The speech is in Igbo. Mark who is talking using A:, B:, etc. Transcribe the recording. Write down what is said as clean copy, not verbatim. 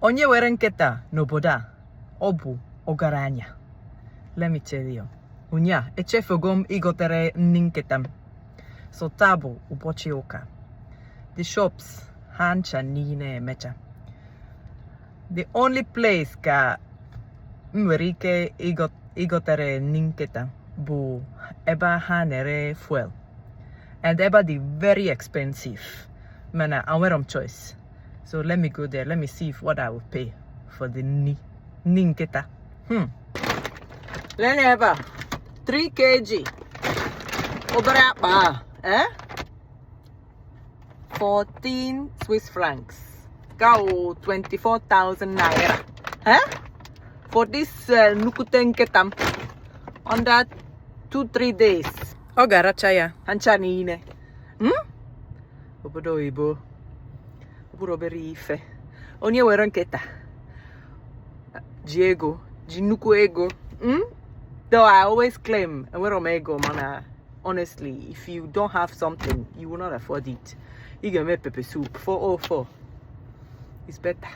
A: Onye nwere nkita n'obodo a, ọ bụ ọgaranya. Let me tell you. Onye a, echefugo m igotere nni nkita m. So taa bụ ụbọchị ụka. The shops ha ncha niile emecha. The only place ka m nwere ike igotere nni nkita bụ ebe ha na-ere fuel. And ebe dị very expensive. Mana enwere m choice. So let me go there. Let me see what I will pay for the nni nkita. Let me have 3 kg. Obere akpa, 14 Swiss francs. Go 24,000 naira. For this nukute nkita under 2-3 days. Ọ ga-aracha ya hancha niile. Obodo oyibo. Bụrụ obere ife. Onye nwere nkita ji ego, ji nnukwu ego. Though I always claim enwere m ego, mana honestly, if you don't have something, you will not afford it. You can make pepper soup 404. It's better.